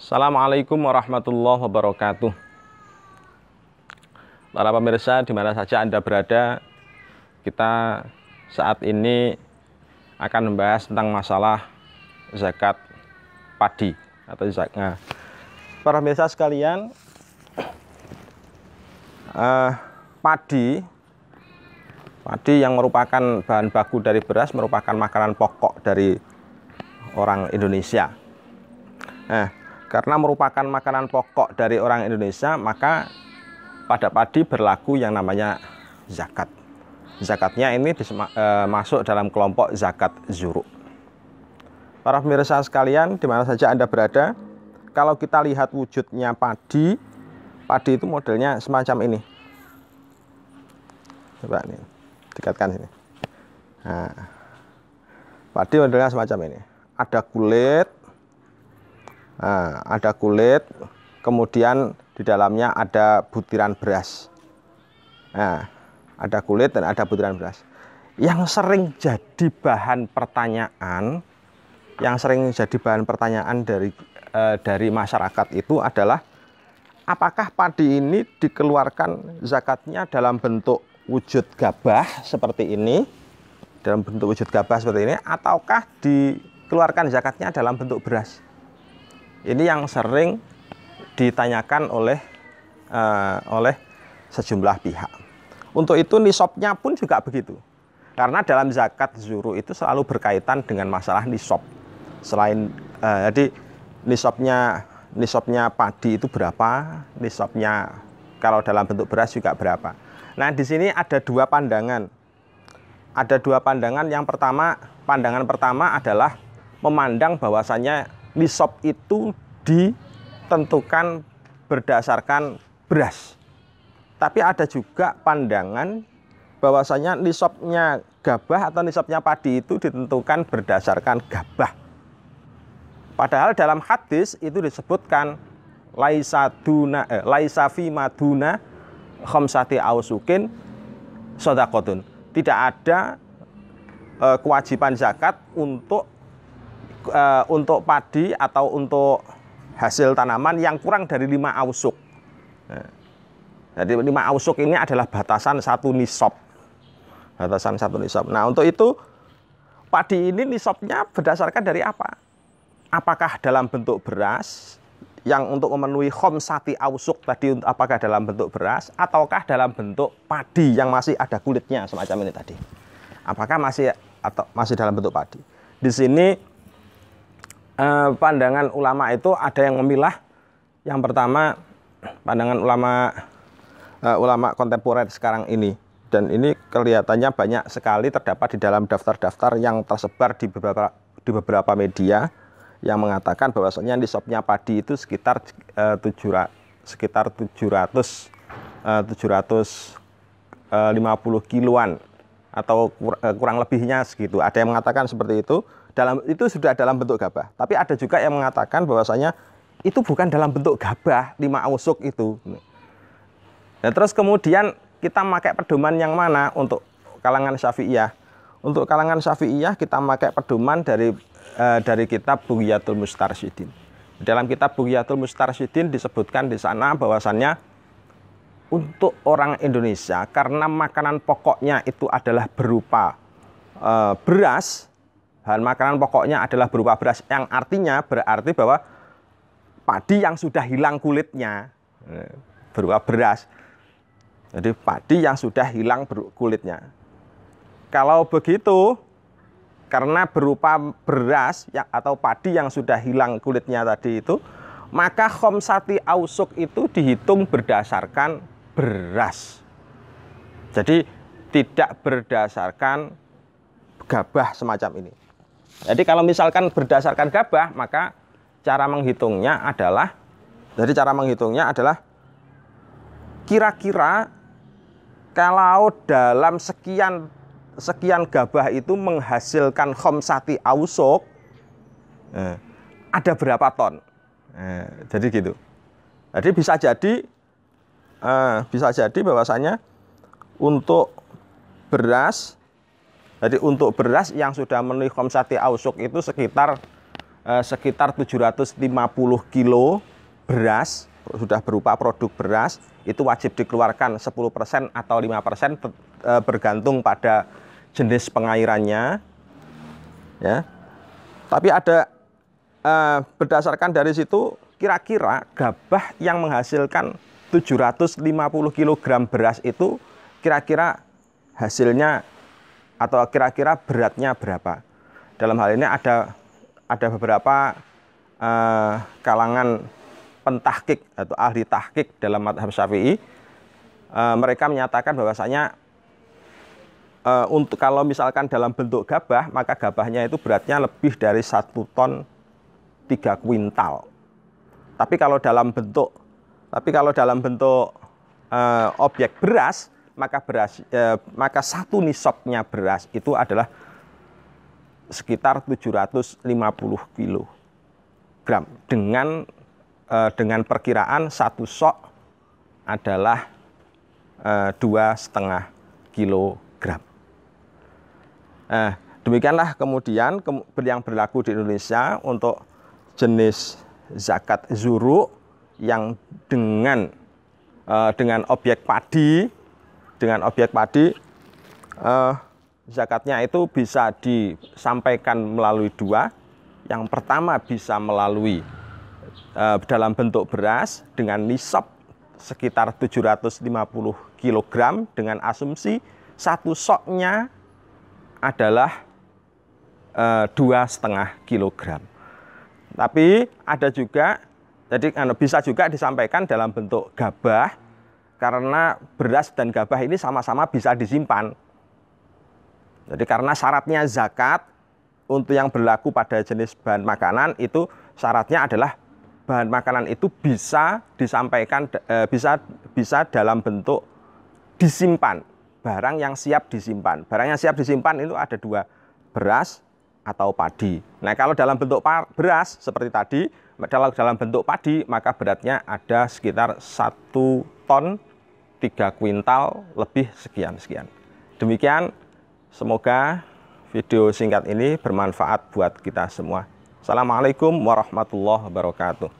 Assalamualaikum warahmatullahi wabarakatuh. Para pemirsa di mana saja Anda berada, kita saat ini akan membahas tentang masalah zakat padi atau zakat. Para pemirsa sekalian, padi yang merupakan bahan baku dari beras merupakan makanan pokok dari orang Indonesia. Karena merupakan makanan pokok dari orang Indonesia, maka pada padi berlaku yang namanya zakat. Zakatnya ini masuk dalam kelompok zakat zuru. Para pemirsa sekalian, di mana saja Anda berada, kalau kita lihat wujudnya padi itu modelnya semacam ini. Coba nih, dekatkan sini. Nah, padi modelnya semacam ini. Ada kulit, kemudian di dalamnya ada butiran beras. Nah, ada kulit dan ada butiran beras. Yang sering jadi bahan pertanyaan, dari masyarakat itu adalah apakah padi ini dikeluarkan zakatnya dalam bentuk wujud gabah seperti ini, ataukah dikeluarkan zakatnya dalam bentuk beras? Ini yang sering ditanyakan oleh sejumlah pihak. Untuk itu nisabnya pun juga begitu. Karena dalam zakat zuru itu selalu berkaitan dengan masalah nisab. Jadi nisabnya padi itu berapa? Nisabnya kalau dalam bentuk beras juga berapa? Nah, di sini ada dua pandangan. Yang pertama, pandangan pertama adalah memandang bahwasannya nisab itu ditentukan berdasarkan beras. Tapi ada juga pandangan bahwasanya nisabnya gabah atau nisabnya padi itu ditentukan berdasarkan gabah. Padahal dalam hadis itu disebutkan laisa fi maduna khamsati ausukin shadaqatun. Tidak ada kewajiban zakat untuk padi atau untuk hasil tanaman yang kurang dari 5 ausuk. Jadi 5 ausuk ini adalah batasan satu nisab. Nah, untuk itu padi ini nisabnya berdasarkan dari apa? Apakah dalam bentuk beras yang untuk memenuhi khamsati ausuk tadi, apakah dalam bentuk beras ataukah dalam bentuk padi yang masih ada kulitnya semacam ini tadi? Apakah masih dalam bentuk padi? Di sini pandangan ulama itu ada yang memilah. Yang pertama, pandangan ulama kontemporer sekarang ini, dan ini kelihatannya banyak sekali terdapat di dalam daftar-daftar yang tersebar di beberapa media yang mengatakan bahwasanya nisabnya padi itu sekitar 750 kiloan atau kurang lebihnya segitu. Ada yang mengatakan seperti itu. Itu sudah dalam bentuk gabah. Tapi ada juga yang mengatakan bahwasanya itu bukan dalam bentuk gabah 5 ausuk itu. Nah, terus kemudian kita pakai pedoman yang mana untuk kalangan Syafi'iyah? Untuk kalangan Syafi'iyah kita pakai pedoman dari kitab Bughyatul Mustarsyidin. Dalam kitab Bughyatul Mustarsyidin disebutkan di sana bahwasannya untuk orang Indonesia, karena makanan pokoknya itu adalah berupa beras. Bahan makanan pokoknya adalah berupa beras, yang berarti bahwa padi yang sudah hilang kulitnya berupa beras. Jadi padi yang sudah hilang kulitnya. Kalau begitu, karena berupa beras atau padi yang sudah hilang kulitnya tadi itu, maka khamsati ausuk itu dihitung berdasarkan beras. Jadi tidak berdasarkan gabah semacam ini. Jadi kalau misalkan berdasarkan gabah, maka cara menghitungnya adalah kira-kira kalau dalam sekian gabah itu menghasilkan khamsati ausuk, ada berapa ton. Jadi gitu. Jadi bisa jadi bahwasanya untuk beras yang sudah memenuhi khamsati ausuk itu sekitar sekitar 750 kilo beras, sudah berupa produk beras, itu wajib dikeluarkan 10% atau 5%, bergantung pada jenis pengairannya. Ya. Tapi ada berdasarkan dari situ, kira-kira gabah yang menghasilkan 750 kg beras itu kira-kira hasilnya atau kira-kira beratnya berapa. Dalam hal ini ada beberapa kalangan pentahkik atau ahli tahkik dalam mazhab Syafi'i, mereka menyatakan bahwasanya untuk kalau misalkan dalam bentuk gabah, maka gabahnya itu beratnya lebih dari 1 ton 3 kuintal. Tapi kalau dalam bentuk objek beras, maka satu nisabnya beras itu adalah sekitar 750 kg dengan perkiraan satu sok adalah 2,5 kilogram. Demikianlah kemudian yang berlaku di Indonesia untuk jenis zakat zuru yang dengan objek padi, zakatnya itu bisa disampaikan melalui dua. Yang pertama bisa melalui dalam bentuk beras dengan nisab sekitar 750 kg dengan asumsi satu soknya adalah 2,5 kilogram. Tapi ada juga, jadi bisa juga disampaikan dalam bentuk gabah, karena beras dan gabah ini sama-sama bisa disimpan. Jadi karena syaratnya zakat untuk yang berlaku pada jenis bahan makanan itu syaratnya adalah bahan makanan itu bisa disampaikan, bisa dalam bentuk disimpan, barang yang siap disimpan. Barang yang siap disimpan itu ada dua, beras atau padi. Nah, kalau dalam bentuk beras seperti tadi, dalam bentuk padi maka beratnya ada sekitar 1 ton 3 kuintal lebih sekian-sekian. Demikian, semoga video singkat ini bermanfaat buat kita semua. Assalamualaikum warahmatullahi wabarakatuh.